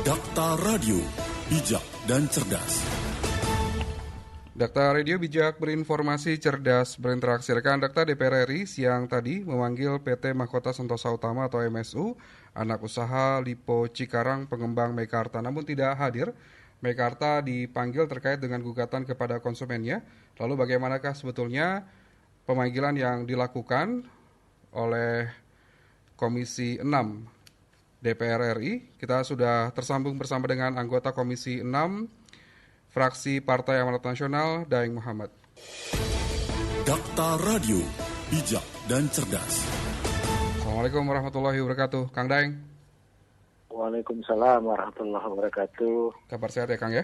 Dakta Radio, bijak dan cerdas. Dakta Radio bijak berinformasi, cerdas berinteraksi. Rekan Dakta, DPR RI siang tadi memanggil PT Mahkota Sentosa Utama atau MSU, anak usaha Lipo Cikarang pengembang Meikarta, namun tidak hadir. Meikarta dipanggil terkait dengan gugatan kepada konsumennya. Lalu bagaimanakah sebetulnya pemanggilan yang dilakukan oleh Komisi 6 DPR RI? Kita sudah tersambung bersama dengan anggota Komisi 6 fraksi Partai Amanat Nasional, Daeng Muhammad. Dakta Radio, bijak dan cerdas. Assalamualaikum warahmatullahi wabarakatuh, Kang Daeng. Waalaikumsalam warahmatullahi wabarakatuh. Kabar sehat ya, Kang ya?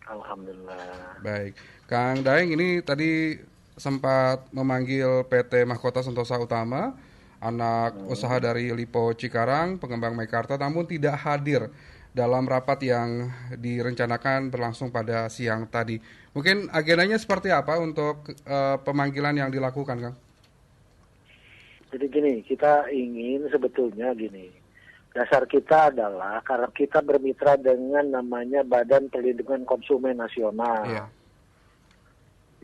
Alhamdulillah. Baik, Kang Daeng ini tadi sempat memanggil PT Mahkota Sentosa Utama, anak usaha dari Lipo Cikarang, pengembang Meikarta, namun tidak hadir dalam rapat yang direncanakan berlangsung pada siang tadi. Mungkin agendanya seperti apa untuk pemanggilan yang dilakukan, Kang? Jadi gini, kita ingin sebetulnya gini, dasar kita adalah karena kita bermitra dengan namanya Badan Perlindungan Konsumen Nasional. Iya.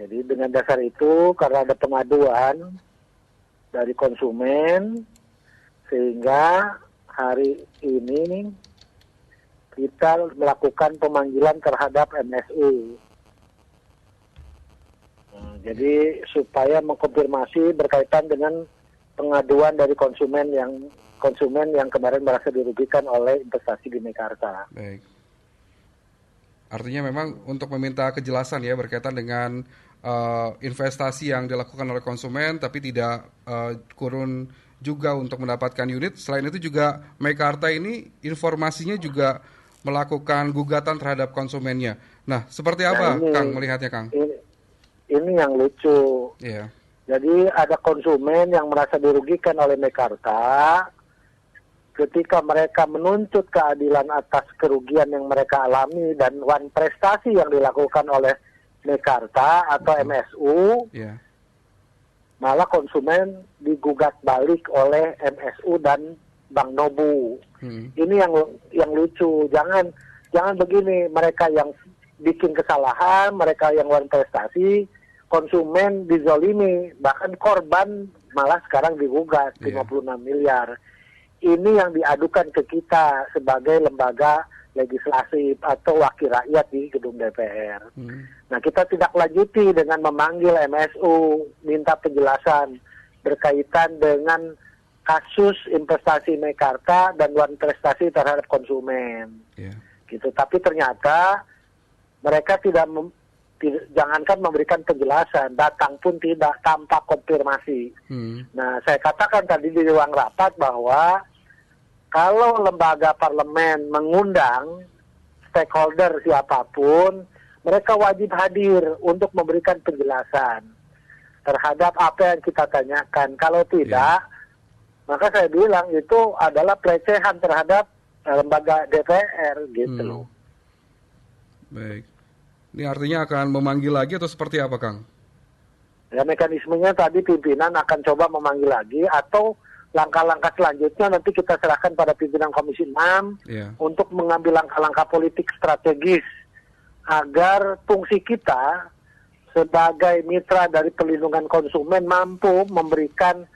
Jadi dengan dasar itu, karena ada pengaduan dari konsumen, sehingga hari ini kita melakukan pemanggilan terhadap MSU. Jadi supaya mengkonfirmasi berkaitan dengan pengaduan dari konsumen yang kemarin merasa dirugikan oleh investasi di Meikarta. Baik. Artinya memang untuk meminta kejelasan ya berkaitan dengan investasi yang dilakukan oleh konsumen, tapi tidak kurun juga untuk mendapatkan unit. Selain itu juga Meikarta ini informasinya juga melakukan gugatan terhadap konsumennya. Nah, seperti apa, Kang, melihatnya, Kang? Ini yang lucu. Iya. Jadi ada konsumen yang merasa dirugikan oleh Meikarta ketika mereka menuntut keadilan atas kerugian yang mereka alami dan wan prestasi yang dilakukan oleh Meikarta atau MSU, yeah. Malah konsumen digugat balik oleh MSU dan Bank Nobu. Ini yang lucu. Jangan begini, mereka yang bikin kesalahan, mereka yang wan prestasi, konsumen dizolimi, bahkan korban malah sekarang digugat 56 miliar. Ini yang diadukan ke kita sebagai lembaga legislasi atau wakil rakyat di gedung DPR. Nah, kita tidak lanjuti dengan memanggil MSU, minta penjelasan berkaitan dengan kasus investasi Meikarta dan wan prestasi terhadap konsumen. Gitu. Tapi ternyata mereka jangankan memberikan penjelasan, datang pun tidak tanpa konfirmasi. Nah, saya katakan tadi di ruang rapat bahwa kalau lembaga parlemen mengundang stakeholder siapapun, mereka wajib hadir untuk memberikan penjelasan terhadap apa yang kita tanyakan. Kalau tidak, maka saya bilang itu adalah pelecehan terhadap lembaga DPR gitu loh. Baik. Ini artinya akan memanggil lagi atau seperti apa, Kang? Ya, mekanismenya tadi pimpinan akan coba memanggil lagi atau langkah-langkah selanjutnya nanti kita serahkan pada pimpinan Komisi 6 untuk mengambil langkah-langkah politik strategis agar fungsi kita sebagai mitra dari perlindungan konsumen mampu memberikan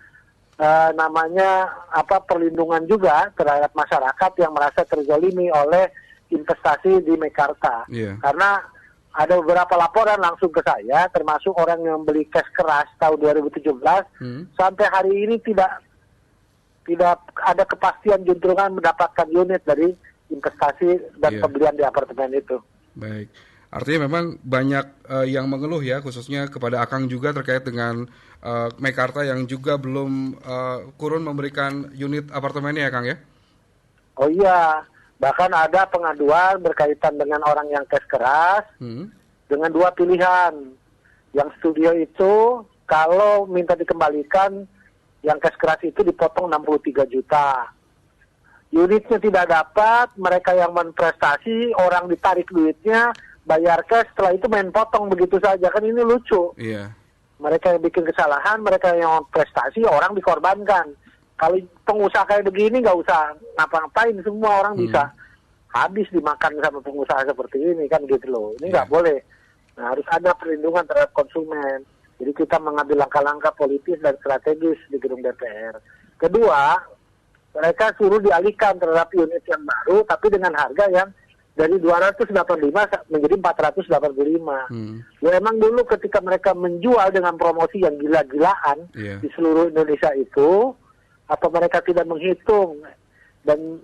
perlindungan juga terhadap masyarakat yang merasa terzalimi oleh investasi di Meikarta. Karena ada beberapa laporan langsung ke saya, termasuk orang yang beli cash keras tahun 2017 sampai hari ini tidak ada kepastian juntrungan mendapatkan unit dari investasi dan pembelian di apartemen itu. Baik. Artinya memang banyak yang mengeluh ya, khususnya kepada Akang juga terkait dengan Meikarta yang juga belum kurun memberikan unit apartemennya ya, Kang ya? Oh iya, bahkan ada pengaduan berkaitan dengan orang yang cash keras dengan dua pilihan. Yang studio itu kalau minta dikembalikan, yang cash keras itu dipotong 63 juta. Unitnya tidak dapat, mereka yang menprestasi, orang ditarik duitnya, bayar cash, setelah itu main potong begitu saja. Kan ini lucu. Mereka yang bikin kesalahan, mereka yang prestasi, orang dikorbankan. Kalau pengusaha kayak begini nggak usah ngapa-ngapain, semua orang bisa habis dimakan sama pengusaha seperti ini kan gitu loh. Ini nggak boleh. Nah, harus ada perlindungan terhadap konsumen. Jadi kita mengambil langkah-langkah politis dan strategis di gedung DPR. Kedua, mereka suruh dialihkan terhadap unit yang baru, tapi dengan harga yang dari 285 menjadi 485. Ya emang dulu ketika mereka menjual dengan promosi yang gila-gilaan di seluruh Indonesia itu, apa mereka tidak menghitung dan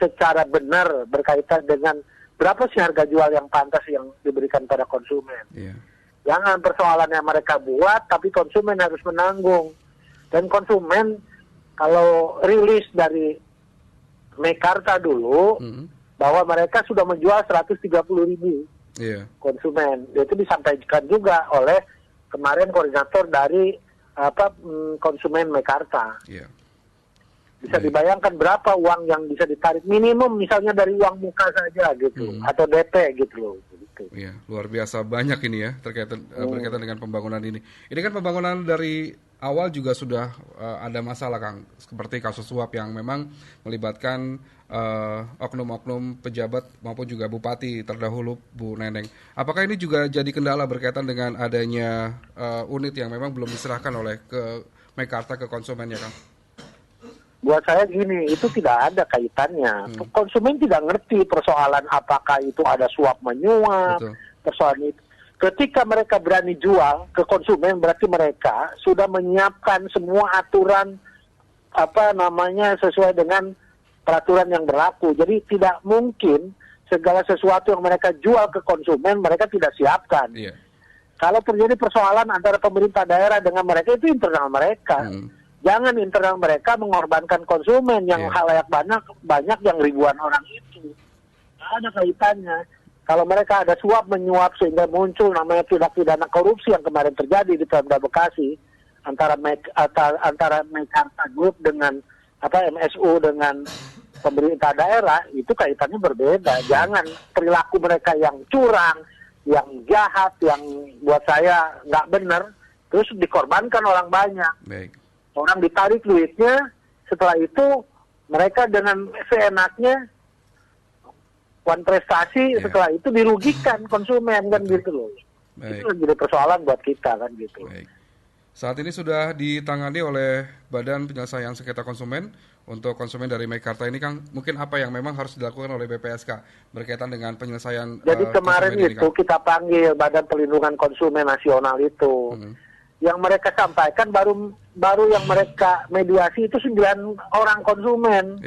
secara benar berkaitan dengan berapa sih harga jual yang pantas yang diberikan pada konsumen. Jangan persoalan yang mereka buat, tapi konsumen harus menanggung. Dan konsumen, kalau rilis dari Mekarta dulu, bahwa mereka sudah menjual 130.000 konsumen. Itu disampaikan juga oleh kemarin koordinator dari konsumen Mekarta. Bisa dibayangkan berapa uang yang bisa ditarik. Minimum misalnya dari uang muka saja gitu, atau DP gitu loh. Iya, luar biasa banyak ini ya berkaitan dengan pembangunan ini. Ini kan pembangunan dari awal juga sudah ada masalah, Kang, seperti kasus suap yang memang melibatkan oknum-oknum pejabat maupun juga bupati terdahulu, Bu Neneng. Apakah ini juga jadi kendala berkaitan dengan adanya unit yang memang belum diserahkan oleh ke Mekarta ke konsumennya, Kang? Buat saya gini, itu tidak ada kaitannya. Konsumen tidak ngerti persoalan apakah itu ada suap menyuap, persoalan itu. Ketika mereka berani jual ke konsumen, berarti mereka sudah menyiapkan semua aturan sesuai dengan peraturan yang berlaku. Jadi tidak mungkin segala sesuatu yang mereka jual ke konsumen mereka tidak siapkan. Kalau terjadi persoalan antara pemerintah daerah dengan mereka, itu internal mereka. Jangan internal mereka mengorbankan konsumen yang halayak banyak yang ribuan orang itu. Tidak ada kaitannya. Kalau mereka ada suap menyuap sehingga muncul namanya tindak pidana korupsi yang kemarin terjadi di Pemda Bekasi antara Mekarta Group dengan MSU dengan pemerintah daerah, itu kaitannya berbeda. Jangan perilaku mereka yang curang, yang jahat, yang buat saya nggak benar, terus dikorbankan orang banyak. Orang ditarik duitnya, setelah itu mereka dengan seenaknya prestasi, setelah itu dirugikan konsumen kan gitu loh. Itu jadi persoalan buat kita kan gitu. Saat ini sudah ditangani oleh Badan Penyelesaian Sengketa Konsumen untuk konsumen dari Mekarta ini, Kang. Mungkin apa yang memang harus dilakukan oleh BPSK berkaitan dengan penyelesaian Jadi kemarin itu ini, kita panggil Badan Perlindungan Konsumen Nasional itu. Yang mereka sampaikan baru yang mereka mediasi itu 9 orang konsumen.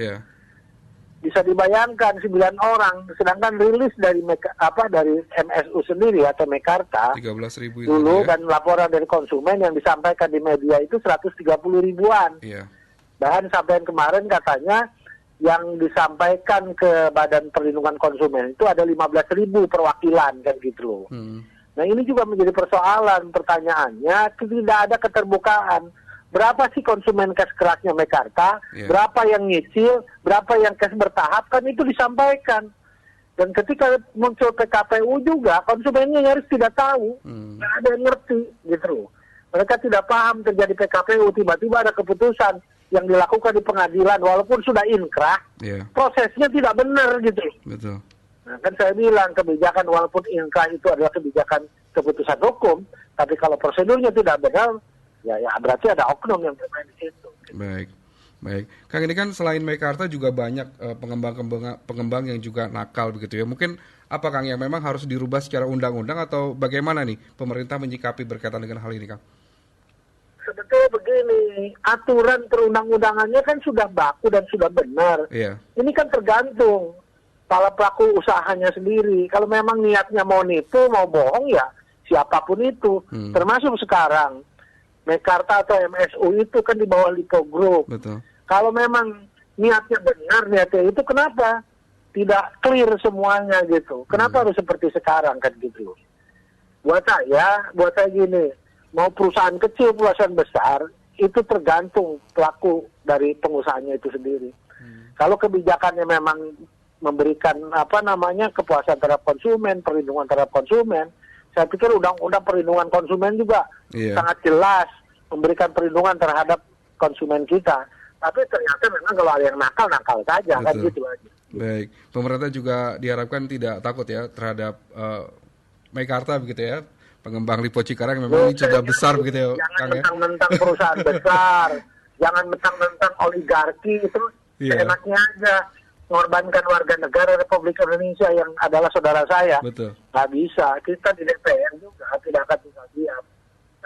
Bisa dibayangkan 9 orang, sedangkan rilis dari MSU sendiri atau Mekarta 13.000 dulu dan laporan dari konsumen yang disampaikan di media itu 130.000-an. Bahkan sampai kemarin katanya yang disampaikan ke Badan Perlindungan Konsumen itu ada 15.000 perwakilan kan gitu loh. Nah ini juga menjadi persoalan, pertanyaannya tidak ada keterbukaan. Berapa sih konsumen cash kerasnya Mekarta, berapa yang nyicil, berapa yang cash bertahap, kan itu disampaikan. Dan ketika muncul PKPU juga, konsumennya nyaris tidak tahu, nggak ada yang ngerti gitu loh. Mereka tidak paham terjadi PKPU, tiba-tiba ada keputusan yang dilakukan di pengadilan, walaupun sudah inkrah, prosesnya tidak benar gitu. Betul. Nah, kan saya bilang kebijakan walaupun inkrah itu adalah kebijakan keputusan hukum, tapi kalau prosedurnya tidak benar, ya berarti ada oknum yang bermain di situ. Baik. Kang, ini kan selain Mekarta juga banyak pengembang yang juga nakal begitu ya. Mungkin apa, Kang, yang memang harus dirubah secara undang-undang atau bagaimana nih pemerintah menyikapi berkaitan dengan hal ini, Kang? Sebetulnya begini, aturan perundang-undangannya kan sudah baku dan sudah benar. Ini kan tergantung para pelaku usahanya sendiri. Kalau memang niatnya mau nipu, mau bohong, ya siapapun itu. Termasuk sekarang Mekarta atau MSU itu kan di bawah Lipo Group. Kalau memang niatnya benar, niatnya itu kenapa tidak clear semuanya gitu? Kenapa harus seperti sekarang kan gitu? Buat saya gini, mau perusahaan kecil, perusahaan besar, itu tergantung pelaku dari pengusahanya itu sendiri. Kalau kebijakannya memang memberikan kepuasan terhadap konsumen, perlindungan terhadap konsumen, saya pikir undang-undang perlindungan konsumen juga sangat jelas memberikan perlindungan terhadap konsumen kita. Tapi ternyata memang kalau ada yang nakal saja. Kan gitu aja. Baik, pemerintah juga diharapkan tidak takut ya terhadap Meikarta begitu ya, pengembang Lipo Cikarang memang ini sudah besar begitu ya, Jangan Kang ya. mentang-mentang perusahaan besar, jangan mentang-mentang oligarki itu enaknya aja mengorbankan warga negara Republik Indonesia yang adalah saudara saya. Betul. Nggak bisa, kita di DPR juga tidak akan tinggal diam.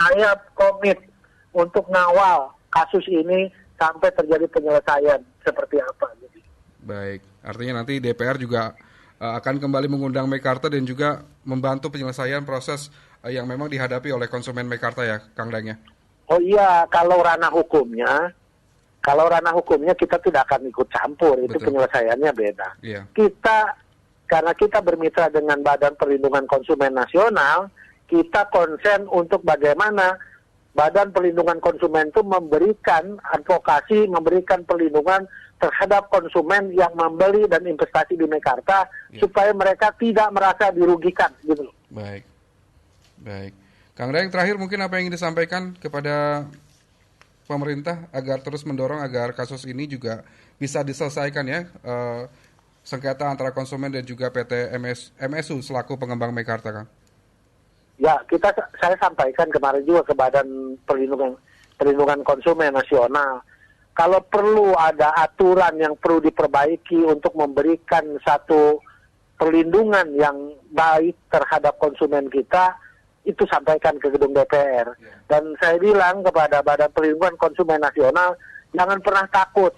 Saya komit untuk ngawal kasus ini sampai terjadi penyelesaian seperti apa. Baik, artinya nanti DPR juga akan kembali mengundang Meikarta dan juga membantu penyelesaian proses yang memang dihadapi oleh konsumen Meikarta ya, Kang Daeng ya? Oh iya, kalau ranah hukumnya kita tidak akan ikut campur, itu Betul. penyelesaiannya beda. Iya. Karena kita bermitra dengan Badan Perlindungan Konsumen Nasional, kita konsen untuk bagaimana Badan Perlindungan Konsumen itu memberikan advokasi, memberikan perlindungan terhadap konsumen yang membeli dan investasi di Meikarta, supaya mereka tidak merasa dirugikan, gitu loh. Baik. Kang Daeng, terakhir mungkin apa yang ingin disampaikan kepada pemerintah agar terus mendorong agar kasus ini juga bisa diselesaikan ya, sengketa antara konsumen dan juga PT MSU selaku pengembang Meikarta, Kang? Ya, saya sampaikan kemarin juga ke Badan Perlindungan Konsumen Nasional. Kalau perlu ada aturan yang perlu diperbaiki untuk memberikan satu perlindungan yang baik terhadap konsumen kita, itu sampaikan ke gedung DPR. Dan saya bilang kepada Badan Perlindungan Konsumen Nasional, jangan pernah takut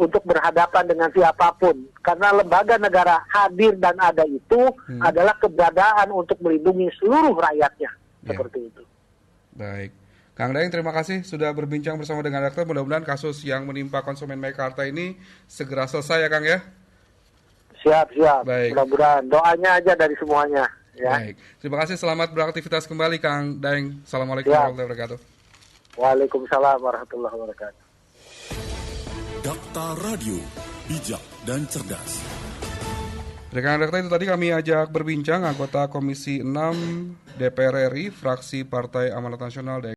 untuk berhadapan dengan siapapun. Karena lembaga negara hadir dan ada itu adalah keberadaan untuk melindungi seluruh rakyatnya. Seperti itu. Baik. Kang Daeng, terima kasih sudah berbincang bersama dengan Dokter. Mudah-mudahan kasus yang menimpa konsumen Meikarta ini segera selesai ya, Kang ya. Siap. Baik. Mudah-mudahan doanya aja dari semuanya. Ya. Baik. Terima kasih. Selamat beraktivitas kembali, Kang Daeng. Assalamualaikum warahmatullahi wabarakatuh. Waalaikumsalam warahmatullahi wabarakatuh. Dakta Radio, bijak dan cerdas. Rekan Dakta, itu tadi kami ajak berbincang anggota Komisi 6 DPR RI, fraksi Partai Amanat Nasional